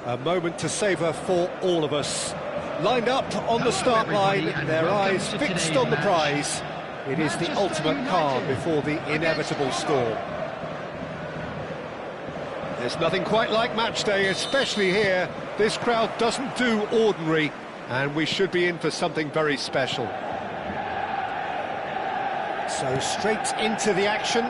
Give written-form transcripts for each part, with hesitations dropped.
A moment to savour for all of us. Lined up on the start line, their eyes fixed on the prize. It is the ultimate calm before the inevitable storm. There's nothing quite like match day, especially here. This crowd doesn't do ordinary, and we should be in for something very special. So straight into the action.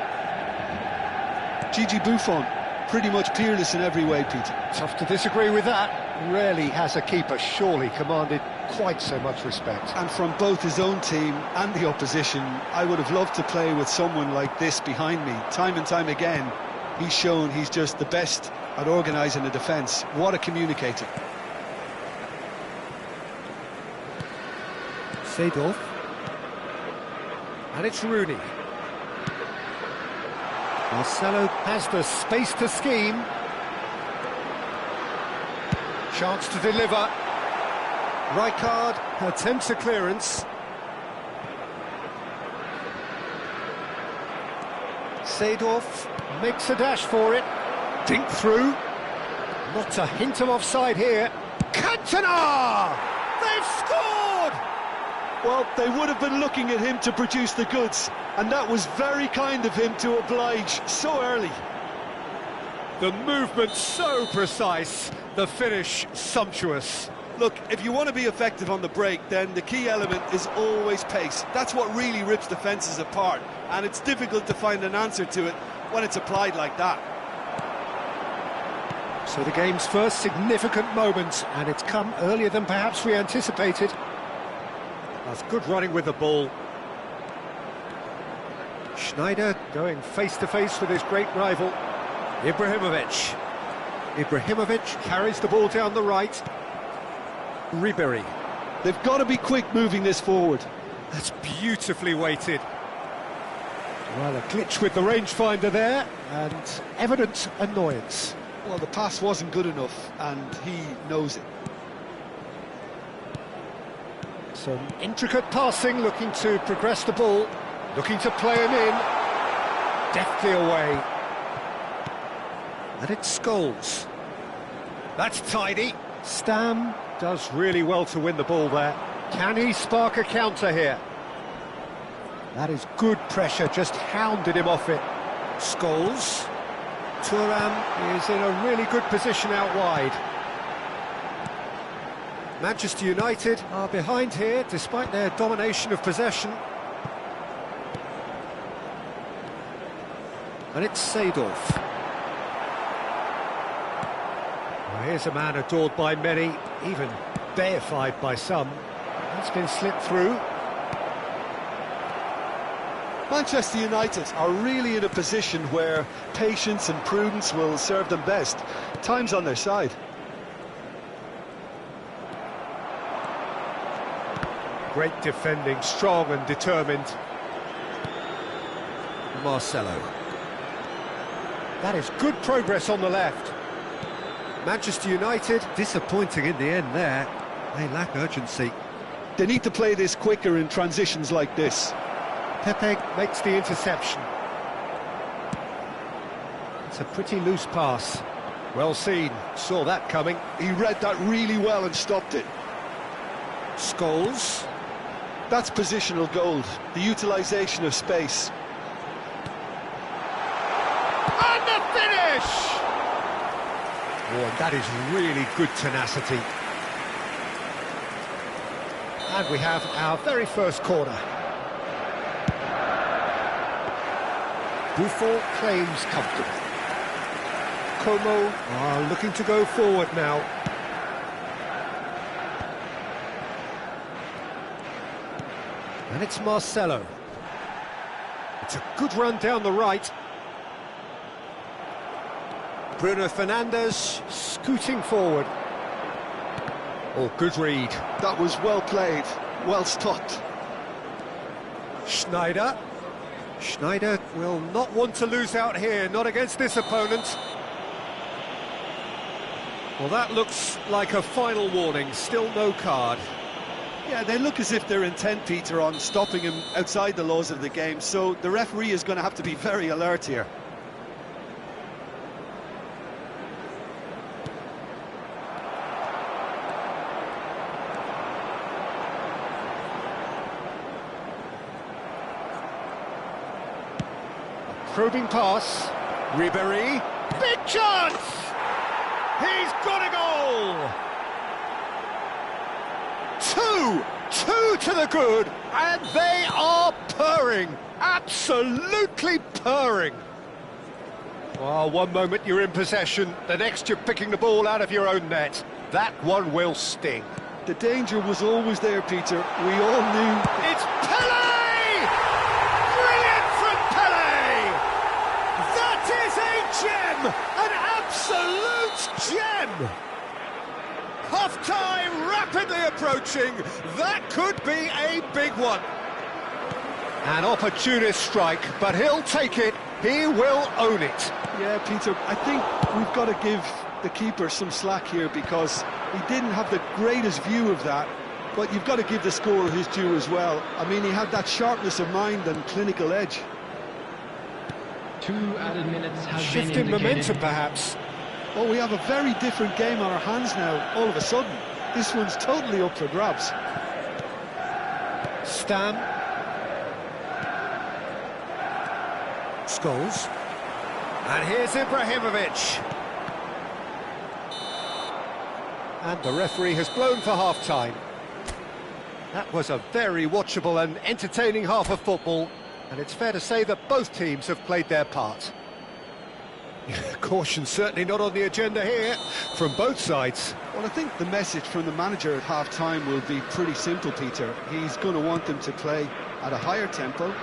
Gigi Buffon, pretty much peerless in every way, Peter. Tough to disagree with that. Rarely has a keeper surely commanded quite so much respect. And from both his own team and the opposition, I would have loved to play with someone like this behind me. Time and time again, he's shown he's just the best at organising a defence. What a communicator. Seedorf. And it's Rooney. Marcelo has the space to scheme. Chance to deliver. Rijkaard attempts a clearance. Seedorf makes a dash for it. Dink through. Not a hint of offside here. Cantona! They've scored! Well, they would have been looking at him to produce the goods, and that was very kind of him to oblige so early. The movement so precise, the finish sumptuous. Look, if you want to be effective on the break, then the key element is always pace. That's what really rips defences apart, and it's difficult to find an answer to it when it's applied like that. So the game's first significant moment, and it's come earlier than perhaps we anticipated. That's good running with the ball. Schneider going face-to-face with his great rival, Ibrahimovic. Ibrahimovic carries the ball down the right. Ribéry. They've got to be quick moving this forward. That's beautifully weighted. Well, a glitch with the rangefinder there, and evident annoyance. Well, the pass wasn't good enough, and he knows it. Some intricate passing, looking to progress the ball, looking to play him in. Deftly away. And it's Scholes. That's tidy. Stam does really well to win the ball there. Can he spark a counter here? That is good pressure, just hounded him off it. Scholes. Thuram is in a really good position out wide. Manchester United are behind here, despite their domination of possession. And it's Seedorf. Well, here's a man adored by many, even deified by some. That's been slipped through. Manchester United are really in a position where patience and prudence will serve them best. Time's on their side. Great defending, strong and determined. Marcelo. That is good progress on the left. Manchester United disappointing in the end there. They lack urgency. They need to play this quicker in transitions like this. Pepe makes the interception. It's a pretty loose pass. Well seen, saw that coming. He read that really well and stopped it. Scholes. That's positional gold, the utilisation of space. And the finish! Oh, and that is really good tenacity. And we have our very first corner. Buffon claims comfortable. Como are looking to go forward now. And it's Marcelo. It's a good run down the right. Bruno Fernandes scooting forward. Oh, good read. That was well played, well stopped. Schneider. Schneider will not want to lose out here, not against this opponent. Well, that looks like a final warning, still no card. Yeah, they look as if they're intent, Peter, on stopping him outside the laws of the game, so the referee is going to have to be very alert here. Probing pass. Ribéry. Big chance! He's got a goal! Two to the good, and they are purring. Absolutely purring. Well, one moment you're in possession, the next you're picking the ball out of your own net. That one will sting. The danger was always there, Peter. We all knew. It's Pelé! Brilliant from Pelé! That is a gem! An absolute gem! Half-time rapidly approaching. That could be a big one. An opportunist strike, but he'll take it. He will own it. Yeah, Peter, I think we've got to give the keeper some slack here because he didn't have the greatest view of that, but you've got to give the scorer his due as well. I mean, he had that sharpness of mind and clinical edge. 2 added minutes have Shift been in indicated. momentum, perhaps. Well, we have a very different game on our hands now, all of a sudden. This one's totally up for grabs. Stam. Scholes. And here's Ibrahimovic. And the referee has blown for half-time. That was a very watchable and entertaining half of football, and it's fair to say that both teams have played their part. Caution certainly not on the agenda here, from both sides. Well, I think the message from the manager at half-time will be pretty simple, Peter. He's going to want them to play at a higher tempo,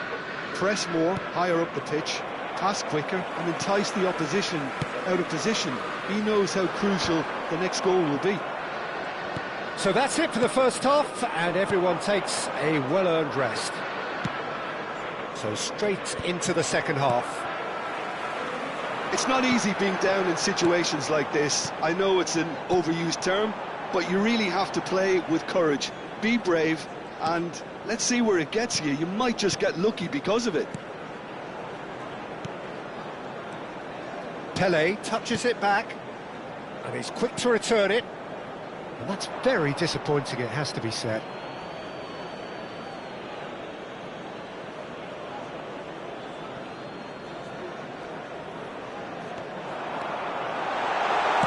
press more, higher up the pitch, pass quicker, and entice the opposition out of position. He knows how crucial the next goal will be. So that's it for the first half, and everyone takes a well-earned rest. So straight into the second half. It's not easy being down in situations like this. I know it's an overused term, but you really have to play with courage. Be brave, and let's see where it gets you. You might just get lucky because of it. Pelé touches it back, and he's quick to return it. And that's very disappointing, it has to be said.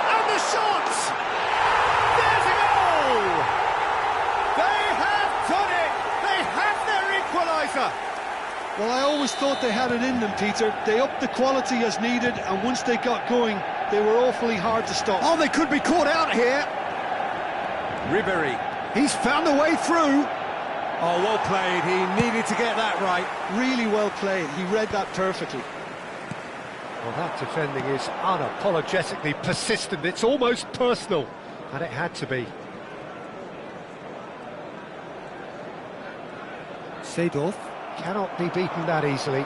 And the shot! There's a goal! They have done it! They have their equaliser! Well, I always thought they had it in them, Peter. They upped the quality as needed, and once they got going, they were awfully hard to stop. Oh, they could be caught out here. Ribéry, he's found a way through. Oh, well played, he needed to get that right. Really well played, he read that perfectly. Well, that defending is unapologetically persistent, it's almost personal, and it had to be. Seedorf cannot be beaten that easily.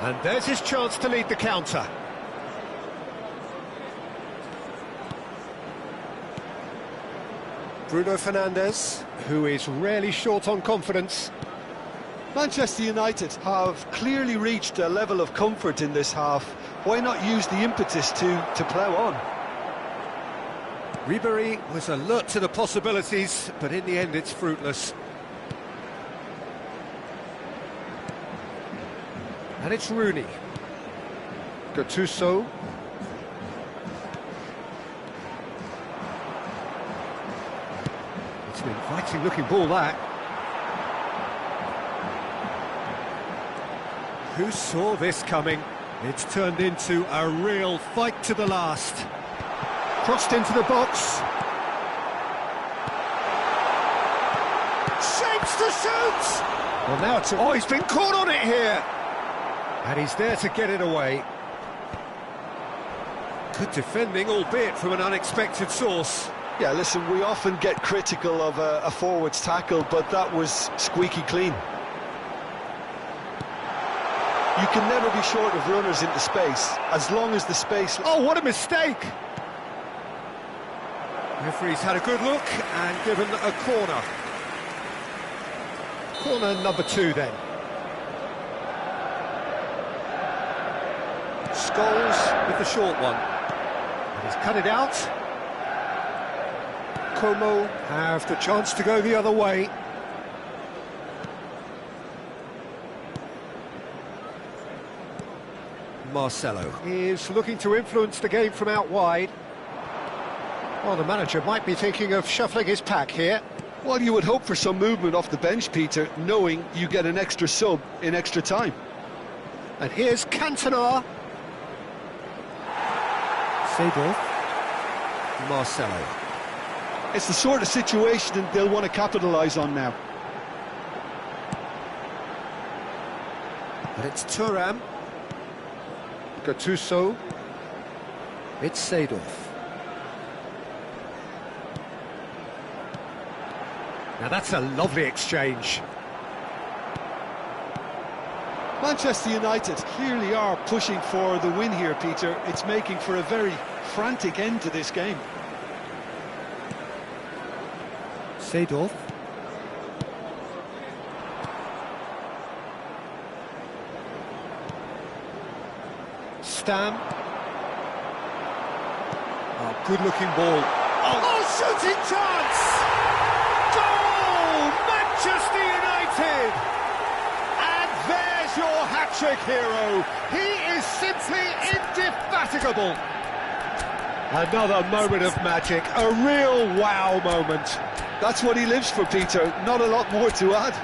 And there's his chance to lead the counter. Bruno Fernandes, who is rarely short on confidence. Manchester United have clearly reached a level of comfort in this half. Why not use the impetus to plough on? Ribéry was alert to the possibilities, but in the end it's fruitless. And it's Rooney. Gattuso. It's an inviting looking ball, that. Who saw this coming? It's turned into a real fight to the last. Crossed into the box. Shapes to shoot! Well, now it's... Oh, he's been caught on it here! And he's there to get it away. Good defending, albeit from an unexpected source. Yeah, listen, we often get critical of a forward's tackle, but that was squeaky clean. You can never be short of runners into space, as long as the space... Oh, what a mistake! Referee's had a good look and given a corner. Corner number 2 then. Scholes with the short one. And he's cut it out. Como have the chance to go the other way. Marcelo is looking to influence the game from out wide. Well, the manager might be thinking of shuffling his pack here. Well, you would hope for some movement off the bench, Peter, knowing you get an extra sub in extra time. And here's Cantona. Seedorf. Marcelo. It's the sort of situation that they'll want to capitalise on now. But it's Thuram. Gattuso. It's Seedorf. Now that's a lovely exchange. Manchester United clearly are pushing for the win here, Peter. It's making for a very frantic end to this game. Seedorf. Stam. Oh, good-looking ball. Oh, shooting chance! Goal! Manchester United! And there's your hat-trick hero. He is simply indefatigable. Another moment of magic, a real wow moment. That's what he lives for, Peter. Not a lot more to add.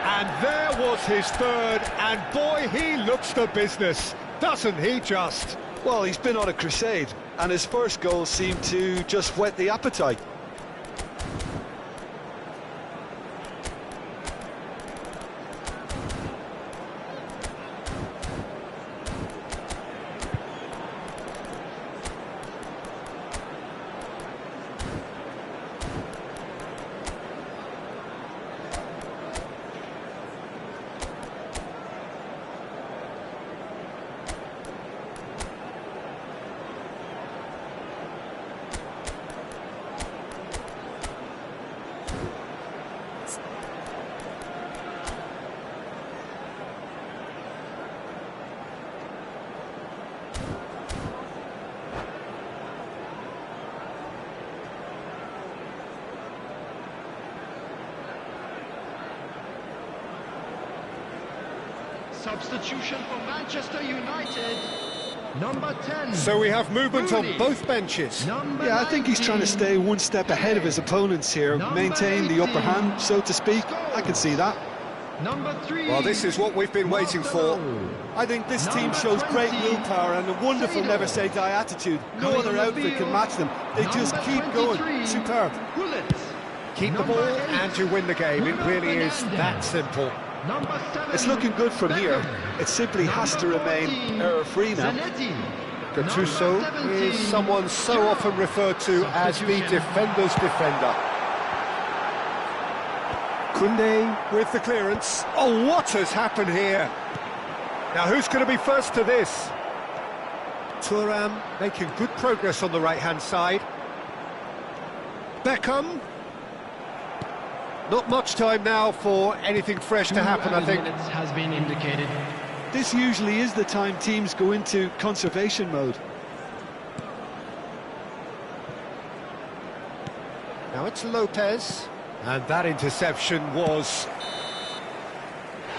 And there was his third, and boy, he looks the business, doesn't he just? Well, he's been on a crusade, and his first goal seemed to just whet the appetite. Substitution for Manchester United. Number 10. So we have movement Rooney. on both benches. Number Yeah, I think he's trying to 19. stay one step ahead of his opponents here, maintain the upper hand, so to speak. I can see that. Number 3. Well, this is what we've been waiting for. I think this team Number shows great 20, willpower and a wonderful Seedorf. never-say-die attitude. No Coming other on the outfit can field, match them. They just number keep 23, going. Superb. Gullit. Keep the Number ball 8, and you win the game. It really is Fernandes. that simple. Number 7. It's looking good from here. Beckham. It simply has to Number remain 14, error-free now. Zanetti. Gattuso Number is 17, someone so Giroud. often referred to as the Substitution. defender's defender. Koundé with the clearance. Oh, what has happened here? Now, who's going to be first to this? Thuram making good progress on the right-hand side. Beckham. Not much time now for anything fresh to happen, I think. Minutes has been indicated. This usually is the time teams go into conservation mode. Now it's Lopez. And that interception was...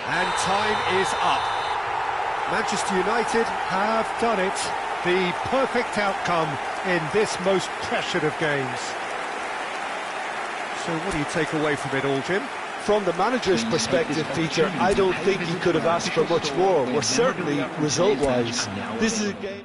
And time is up. Manchester United have done it. The perfect outcome in this most pressured of games. So what do you take away from it all, Jim? From the manager's perspective, Peter, I don't think he could have asked for much more. Well, certainly result-wise, this is a game...